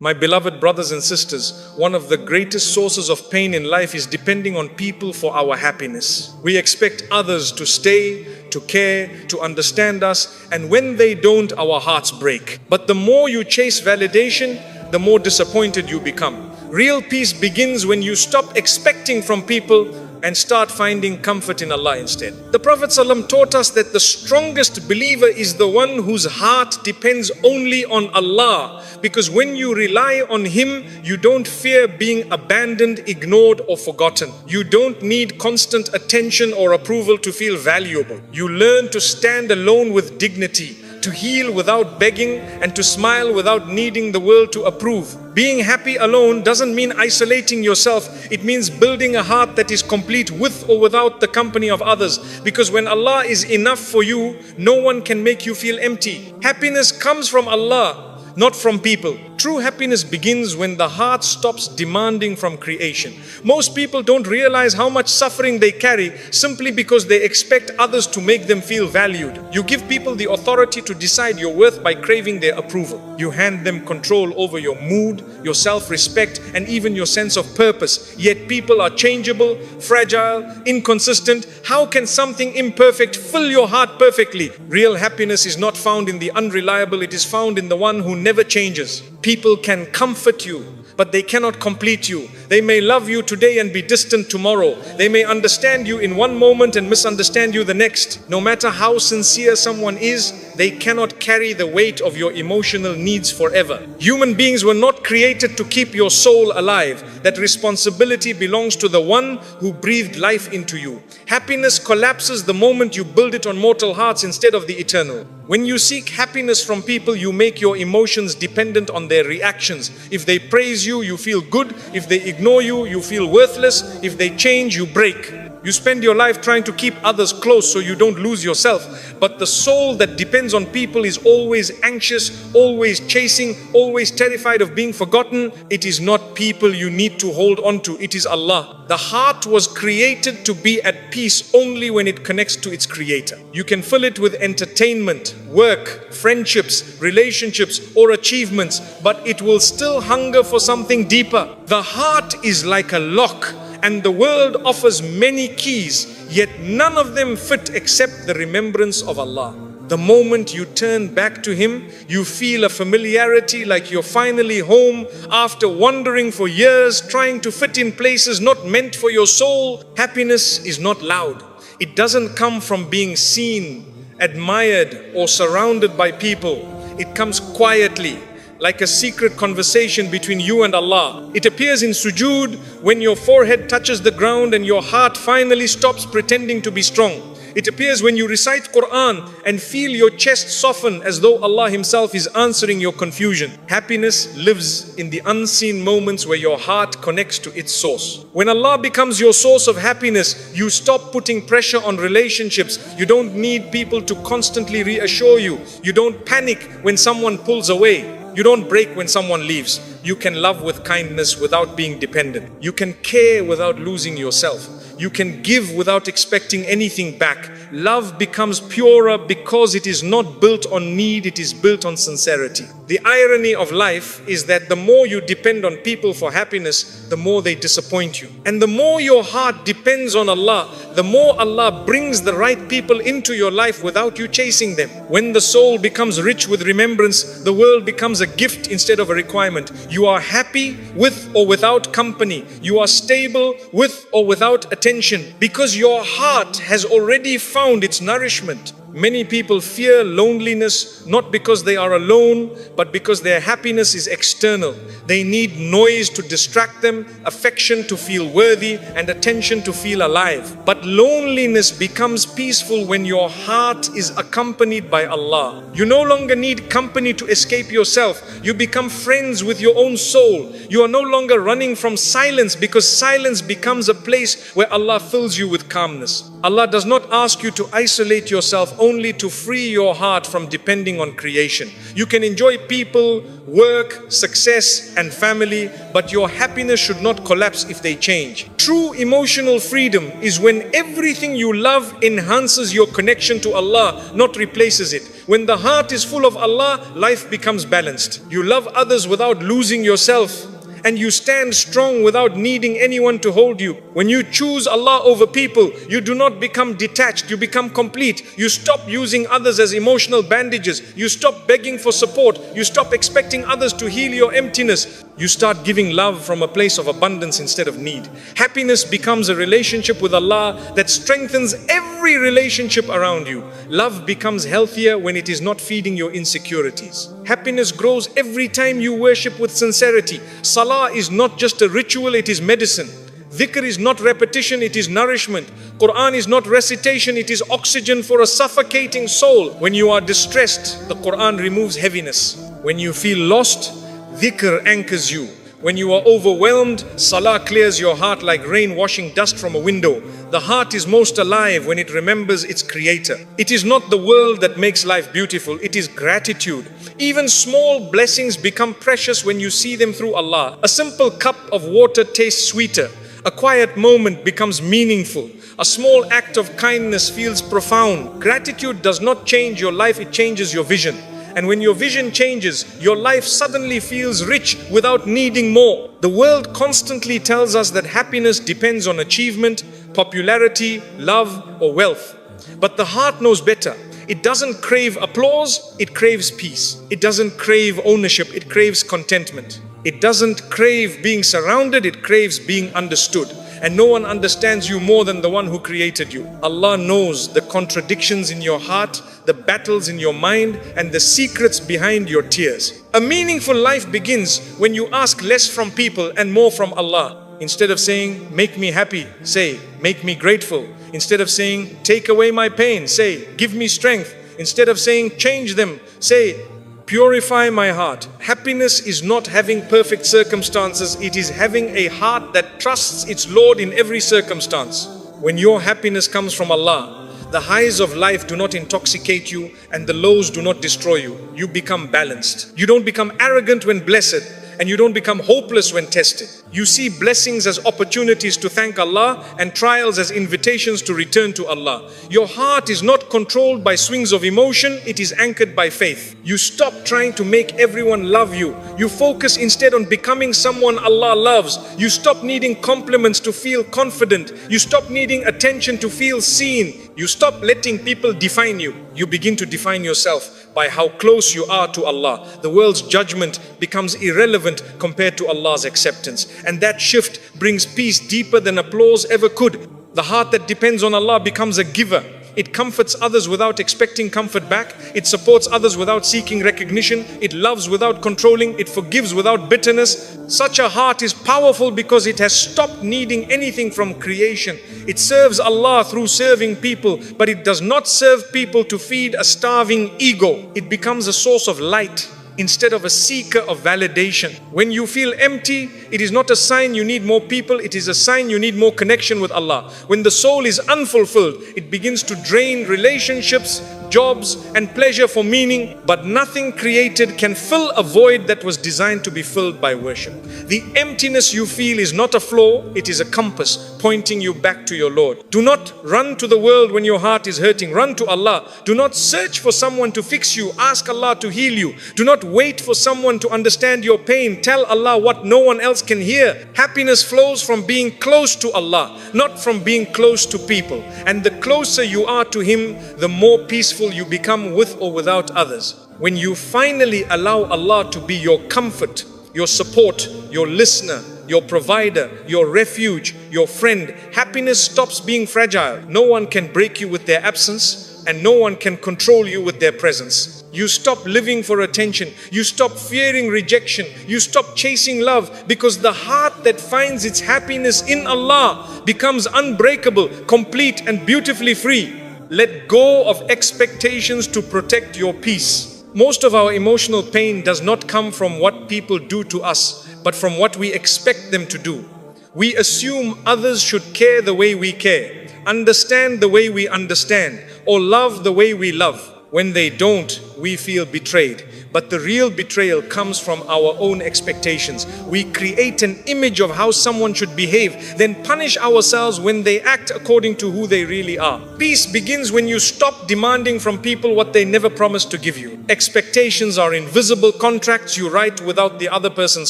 My beloved brothers and sisters, one of the greatest sources of pain in life is depending on people for our happiness. We expect others to stay, to care, to understand us, and when they don't, our hearts break. But the more you chase validation, the more disappointed you become. Real peace begins when you stop expecting from people and start finding comfort in Allah instead. The Prophet ﷺ taught us that the strongest believer is the one whose heart depends only on Allah, because when you rely on Him, you don't fear being abandoned, ignored or forgotten. You don't need constant attention or approval to feel valuable. You learn to stand alone with dignity, to heal without begging, and to smile without needing the world to approve. Being happy alone doesn't mean isolating yourself. It means building a heart that is complete with or without the company of others. Because when Allah is enough for you, no one can make you feel empty. Happiness comes from Allah, not from people. True happiness begins when the heart stops demanding from creation. Most people don't realize how much suffering they carry simply because they expect others to make them feel valued. You give people the authority to decide your worth by craving their approval. You hand them control over your mood, your self-respect, and even your sense of purpose. Yet people are changeable, fragile, inconsistent. How can something imperfect fill your heart perfectly? Real happiness is not found in the unreliable, it is found in the one who never changes. People can comfort you, but they cannot complete you. They may love you today and be distant tomorrow. They may understand you in one moment and misunderstand you the next. No matter how sincere someone is, they cannot carry the weight of your emotional needs forever. Human beings were not created to keep your soul alive. That responsibility belongs to the one who breathed life into you. Happiness collapses the moment you build it on mortal hearts instead of the eternal. When you seek happiness from people, you make your emotions dependent on their reactions. If they praise you, you feel good. If they ignore you, you feel worthless. If they change, you break. You spend your life trying to keep others close so you don't lose yourself. But the soul that depends on people is always anxious, always chasing, always terrified of being forgotten. It is not people you need to hold on to, it is Allah. The heart was created to be at peace only when it connects to its creator. You can fill it with entertainment, work, friendships, relationships, or achievements, but it will still hunger for something deeper. The heart is like a lock, and the world offers many keys, yet none of them fit except the remembrance of Allah. The moment you turn back to Him, you feel a familiarity like you're finally home after wandering for years, trying to fit in places not meant for your soul. Happiness is not loud. It doesn't come from being seen, admired, or surrounded by people. It comes quietly, like a secret conversation between you and Allah. It appears in sujood, when your forehead touches the ground and your heart finally stops pretending to be strong. It appears when you recite Quran and feel your chest soften as though Allah Himself is answering your confusion. Happiness lives in the unseen moments where your heart connects to its source. When Allah becomes your source of happiness, you stop putting pressure on relationships. You don't need people to constantly reassure you. You don't panic when someone pulls away. You don't break when someone leaves. You can love with kindness without being dependent. You can care without losing yourself. You can give without expecting anything back. Love becomes purer because it is not built on need, it is built on sincerity. The irony of life is that the more you depend on people for happiness, the more they disappoint you. And the more your heart depends on Allah, the more Allah brings the right people into your life without you chasing them. When the soul becomes rich with remembrance, the world becomes a gift instead of a requirement. You are happy with or without company. You are stable with or without attention, because your heart has already found its nourishment. Many people fear loneliness not because they are alone, but because their happiness is external. They need noise to distract them, affection to feel worthy, and attention to feel alive. But loneliness becomes peaceful when your heart is accompanied by Allah. You no longer need company to escape yourself. You become friends with your own soul. You are no longer running from silence, because silence becomes a place where Allah fills you with calmness. Allah does not ask you to isolate yourself only to free your heart from depending on creation. You can enjoy people, work, success, and family, but your happiness should not collapse if they change. True emotional freedom is when everything you love enhances your connection to Allah, not replaces it. When the heart is full of Allah, life becomes balanced. You love others without losing yourself, and you stand strong without needing anyone to hold you. When you choose Allah over people, you do not become detached, you become complete. You stop using others as emotional bandages. You stop begging for support. You stop expecting others to heal your emptiness. You start giving love from a place of abundance instead of need. Happiness becomes a relationship with Allah that strengthens every relationship around you. Love becomes healthier when it is not feeding your insecurities. Happiness grows every time you worship with sincerity. Salah is not just a ritual, it is medicine. Dhikr is not repetition, it is nourishment. Quran is not recitation, it is oxygen for a suffocating soul. When you are distressed, the Quran removes heaviness. When you feel lost, dhikr anchors you. When you are overwhelmed, salah clears your heart like rain washing dust from a window. The heart is most alive when it remembers its creator. It is not the world that makes life beautiful, it is gratitude. Even small blessings become precious when you see them through Allah. A simple cup of water tastes sweeter. A quiet moment becomes meaningful. A small act of kindness feels profound. Gratitude does not change your life, it changes your vision. And when your vision changes, your life suddenly feels rich without needing more. The world constantly tells us that happiness depends on achievement, popularity, love, or wealth. But the heart knows better. It doesn't crave applause, it craves peace. It doesn't crave ownership, it craves contentment. It doesn't crave being surrounded, it craves being understood. And no one understands you more than the one who created you. Allah knows the contradictions in your heart, the battles in your mind, and the secrets behind your tears. A meaningful life begins when you ask less from people and more from Allah. Instead of saying, make me happy, say, make me grateful. Instead of saying, take away my pain, say, give me strength. Instead of saying, change them, say, purify my heart. Happiness is not having perfect circumstances, it is having a heart that trusts its Lord in every circumstance. When your happiness comes from Allah, the highs of life do not intoxicate you and the lows do not destroy you. You become balanced. You don't become arrogant when blessed, and you don't become hopeless when tested. You see blessings as opportunities to thank Allah and trials as invitations to return to Allah. Your heart is not controlled by swings of emotion, it is anchored by faith. You stop trying to make everyone love you. You focus instead on becoming someone Allah loves. You stop needing compliments to feel confident. You stop needing attention to feel seen. You stop letting people define you. You begin to define yourself by how close you are to Allah. The world's judgment becomes irrelevant compared to Allah's acceptance. And that shift brings peace deeper than applause ever could. The heart that depends on Allah becomes a giver. It comforts others without expecting comfort back. It supports others without seeking recognition. It loves without controlling. It forgives without bitterness. Such a heart is powerful because it has stopped needing anything from creation. It serves Allah through serving people, but it does not serve people to feed a starving ego. It becomes a source of light instead of a seeker of validation. When you feel empty, it is not a sign you need more people, it is a sign you need more connection with Allah. When the soul is unfulfilled, it begins to drain relationships, jobs, and pleasure for meaning, but nothing created can fill a void that was designed to be filled by worship. The emptiness you feel is not a flaw, it is a compass pointing you back to your Lord. Do not run to the world when your heart is hurting, run to Allah. Do not search for someone to fix you, ask Allah to heal you. Do not wait for someone to understand your pain, tell Allah what no one else can hear. Happiness flows from being close to Allah, not from being close to people. And the closer you are to Him, the more peaceful you become with or without others. When you finally allow Allah to be your comfort, your support, your listener, your provider, your refuge, your friend, happiness stops being fragile. No one can break you with their absence, and no one can control you with their presence. You stop living for attention. You stop fearing rejection. You stop chasing love, because the heart that finds its happiness in Allah becomes unbreakable, complete, and beautifully free. Let go of expectations to protect your peace. Most of our emotional pain does not come from what people do to us, but from what we expect them to do. We assume others should care the way we care. understand the way we understand, or love the way we love. When they don't, we feel betrayed. But the real betrayal comes from our own expectations. We create an image of how someone should behave, then punish ourselves when they act according to who they really are. Peace begins when you stop demanding from people what they never promised to give you. Expectations are invisible contracts you write without the other person's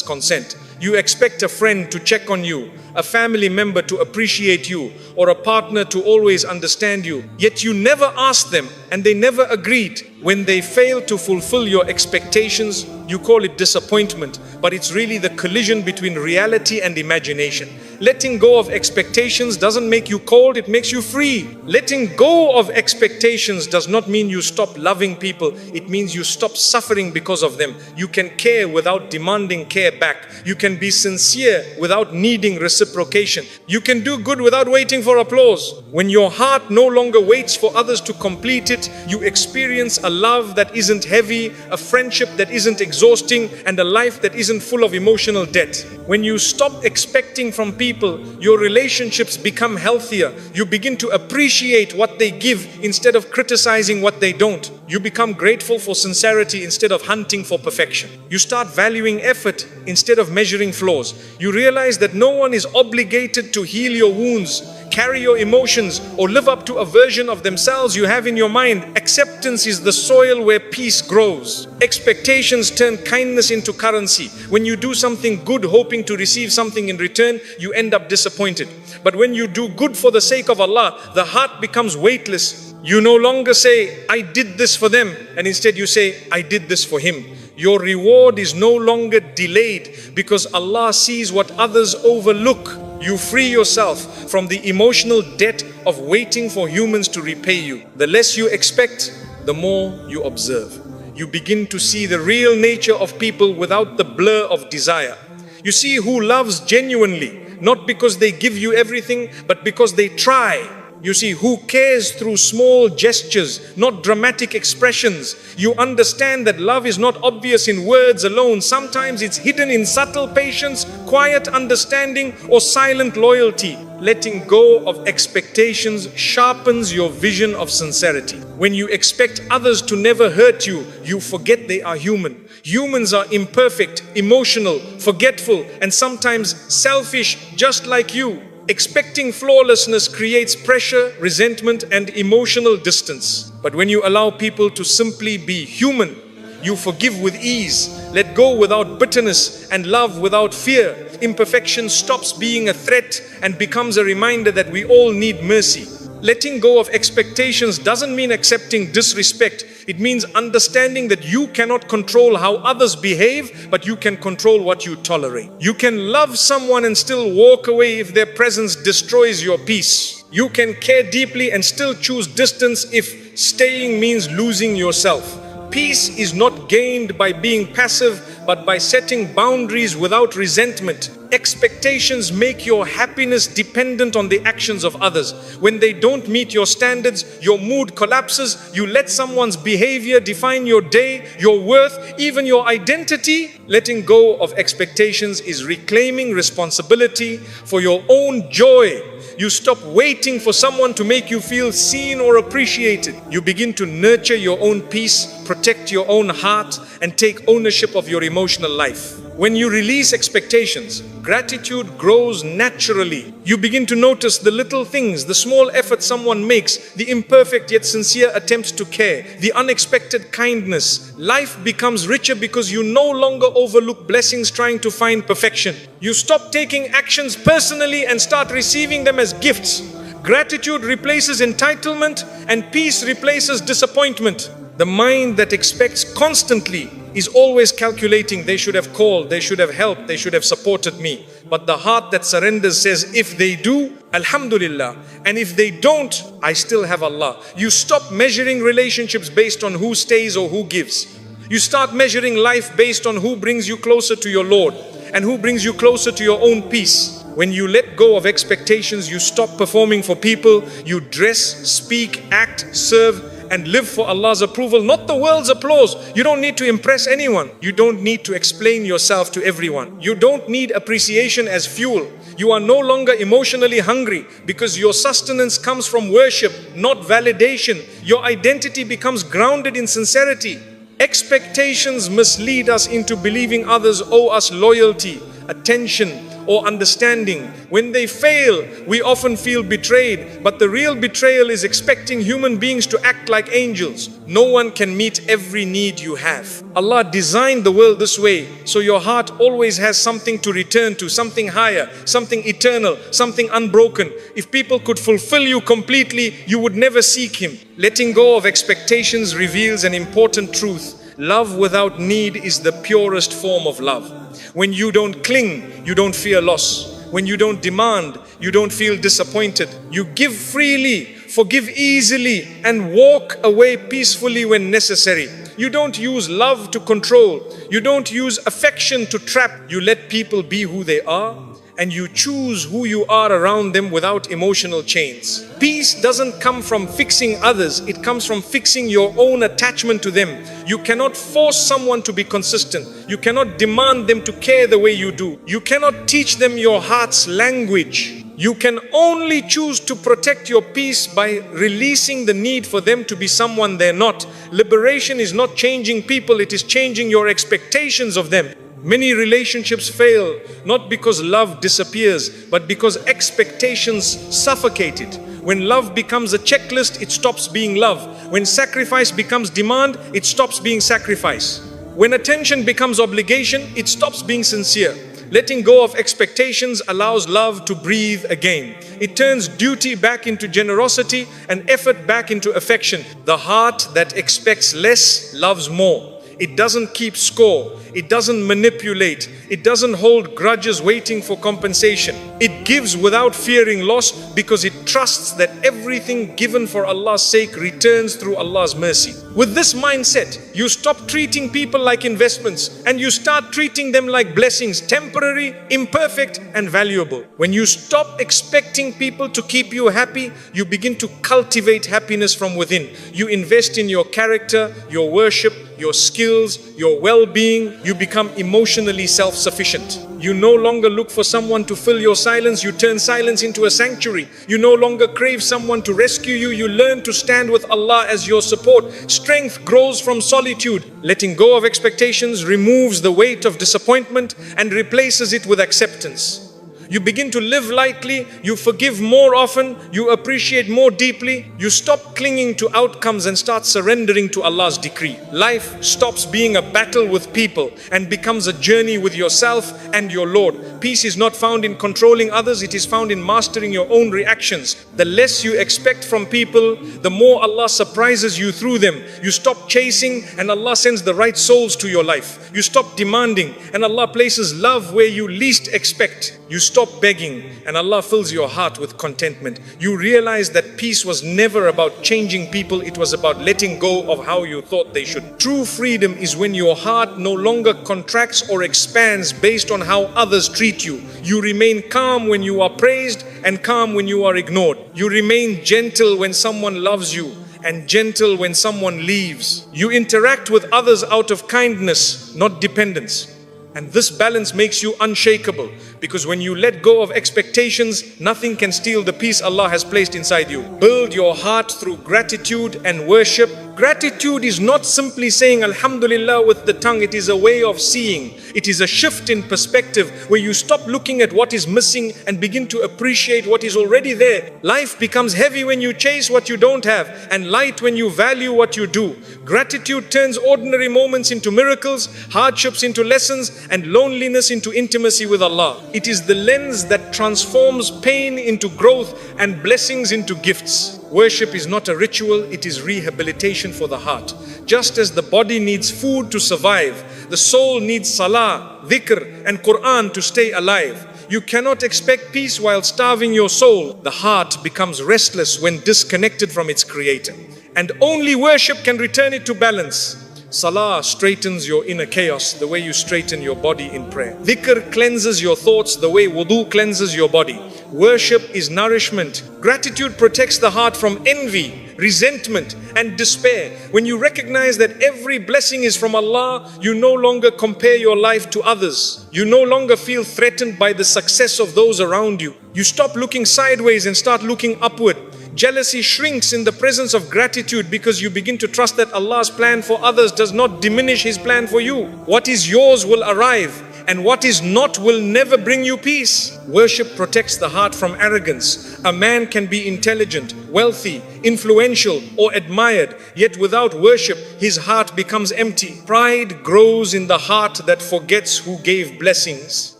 consent. You expect a friend to check on you, a family member to appreciate you, or a partner to always understand you. Yet you never asked them and they never agreed. When they fail to fulfill your expectations, you call it disappointment, but it's really the collision between reality and imagination. Letting go of expectations doesn't make you cold, it makes you free. Letting go of expectations does not mean you stop loving people, it means you stop suffering because of them. You can care without demanding care back. You can be sincere without needing reciprocation. You can do good without waiting for applause. When your heart no longer waits for others to complete it, you experience a love that isn't heavy, a friendship that isn't exhausting, and a life that isn't full of emotional debt. When you stop expecting from people, your relationships become healthier. You begin to appreciate what they give instead of criticizing what they don't. You become grateful for sincerity instead of hunting for perfection. You start valuing effort instead of measuring flaws. You realize that no one is obligated to heal your wounds, carry your emotions, or live up to a version of themselves you have in your mind. Acceptance is the soil where peace grows. Expectations turn kindness into currency. When you do something good hoping to receive something in return, you end up disappointed. But when you do good for the sake of Allah, the heart becomes weightless. You no longer say, I did this for them, and instead you say, I did this for him. Your reward is no longer delayed because Allah sees what others overlook. You free yourself from the emotional debt of waiting for humans to repay you. The less you expect, the more you observe. You begin to see the real nature of people without the blur of desire. You see who loves genuinely, not because they give you everything, but because they try. You see who cares through small gestures, not dramatic expressions. You understand that love is not obvious in words alone. Sometimes it's hidden in subtle patience, quiet understanding, or silent loyalty. Letting go of expectations sharpens your vision of sincerity. When you expect others to never hurt you, you forget they are human. Humans are imperfect, emotional, forgetful, and sometimes selfish, just like you. Expecting flawlessness creates pressure, resentment, and emotional distance. But when you allow people to simply be human, you forgive with ease, let go without bitterness, and love without fear. Imperfection stops being a threat and becomes a reminder that we all need mercy. Letting go of expectations doesn't mean accepting disrespect. It means understanding that you cannot control how others behave, but you can control what you tolerate. You can love someone and still walk away if their presence destroys your peace. You can care deeply and still choose distance if staying means losing yourself. Peace is not gained by being passive, but by setting boundaries without resentment. Expectations make your happiness dependent on the actions of others. When they don't meet your standards, your mood collapses. You let someone's behavior define your day, your worth, even your identity. Letting go of expectations is reclaiming responsibility for your own joy. You stop waiting for someone to make you feel seen or appreciated. You begin to nurture your own peace, protect your own heart, and take ownership of your emotional life. When you release expectations, gratitude grows naturally. You begin to notice the little things, the small effort someone makes, the imperfect yet sincere attempts to care, the unexpected kindness. Life becomes richer because you no longer overlook blessings trying to find perfection. You stop taking actions personally and start receiving them as gifts. Gratitude replaces entitlement and peace replaces disappointment. The mind that expects constantly is always calculating, they should have called, they should have helped, they should have supported me. But the heart that surrenders says, if they do, Alhamdulillah. And if they don't, I still have Allah. You stop measuring relationships based on who stays or who gives. You start measuring life based on who brings you closer to your Lord and who brings you closer to your own peace. When you let go of expectations, you stop performing for people. You dress, speak, act, serve and live for Allah's approval, not the world's applause. You don't need to impress anyone. You don't need to explain yourself to everyone. You don't need appreciation as fuel. You are no longer emotionally hungry because your sustenance comes from worship, not validation. Your identity becomes grounded in sincerity. Expectations mislead us into believing others owe us loyalty, attention, or understanding. When they fail, we often feel betrayed, but the real betrayal is expecting human beings to act like angels. No one can meet every need you have. Allah designed the world this way, so your heart always has something to return to, something higher, something eternal, something unbroken. If people could fulfill you completely, you would never seek Him. Letting go of expectations reveals an important truth. Love without need is the purest form of love. When you don't cling, you don't fear loss. When you don't demand, you don't feel disappointed. You give freely, forgive easily, and walk away peacefully when necessary. You don't use love to control. You don't use affection to trap. You let people be who they are, and you choose who you are around them without emotional chains. Peace doesn't come from fixing others, it comes from fixing your own attachment to them. You cannot force someone to be consistent. You cannot demand them to care the way you do. You cannot teach them your heart's language. You can only choose to protect your peace by releasing the need for them to be someone they're not. Liberation is not changing people, it is changing your expectations of them. Many relationships fail not because love disappears, but because expectations suffocate it. When love becomes a checklist, it stops being love. When sacrifice becomes demand, it stops being sacrifice. When attention becomes obligation, it stops being sincere. Letting go of expectations allows love to breathe again. It turns duty back into generosity and effort back into affection. The heart that expects less loves more. It doesn't keep score. It doesn't manipulate. It doesn't hold grudges waiting for compensation. It gives without fearing loss because it trusts that everything given for Allah's sake returns through Allah's mercy. With this mindset, you stop treating people like investments and you start treating them like blessings, temporary, imperfect, and valuable. When you stop expecting people to keep you happy, you begin to cultivate happiness from within. You invest in your character, your worship, your skills, your well-being. You become emotionally self-sufficient. You no longer look for someone to fill your silence. You turn silence into a sanctuary. You no longer crave someone to rescue you. You learn to stand with Allah as your support. Strength grows from solitude. Letting go of expectations removes the weight of disappointment and replaces it with acceptance. You begin to live lightly, you forgive more often, you appreciate more deeply, you stop clinging to outcomes and start surrendering to Allah's decree. Life stops being a battle with people and becomes a journey with yourself and your Lord. Peace is not found in controlling others, it is found in mastering your own reactions. The less you expect from people, the more Allah surprises you through them. You stop chasing and Allah sends the right souls to your life. You stop demanding and Allah places love where you least expect. You stop begging and Allah fills your heart with contentment. You realize that peace was never about changing people, it was about letting go of how you thought they should. True freedom is when your heart no longer contracts or expands based on how others treat you. You remain calm when you are praised and calm when you are ignored. You remain gentle when someone loves you and gentle when someone leaves. You interact with others out of kindness, not dependence. And this balance makes you unshakable, because when you let go of expectations, nothing can steal the peace Allah has placed inside you. Build your heart through gratitude and worship. Gratitude is not simply saying Alhamdulillah with the tongue, it is a way of seeing. It is a shift in perspective where you stop looking at what is missing and begin to appreciate what is already there. Life becomes heavy when you chase what you don't have and light when you value what you do. Gratitude turns ordinary moments into miracles, hardships into lessons, and loneliness into intimacy with Allah. It is the lens that transforms pain into growth and blessings into gifts. Worship is not a ritual, it is rehabilitation for the heart. Just as the body needs food to survive, the soul needs salah, dhikr, and Quran to stay alive. You cannot expect peace while starving your soul. The heart becomes restless when disconnected from its creator. And only worship can return it to balance. Salah straightens your inner chaos the way you straighten your body in prayer. Dhikr cleanses your thoughts the way wudu cleanses your body. Worship is nourishment. Gratitude protects the heart from envy, resentment, and despair. When you recognize that every blessing is from Allah, you no longer compare your life to others. You no longer feel threatened by the success of those around you. You stop looking sideways and start looking upward. Jealousy shrinks in the presence of gratitude because you begin to trust that Allah's plan for others does not diminish His plan for you. What is yours will arrive, and what is not will never bring you peace. Worship protects the heart from arrogance. A man can be intelligent, wealthy, influential, or admired, yet without worship, his heart becomes empty. Pride grows in the heart that forgets who gave blessings.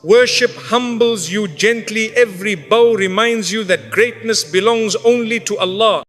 Worship humbles you gently. Every bow reminds you that greatness belongs only to Allah.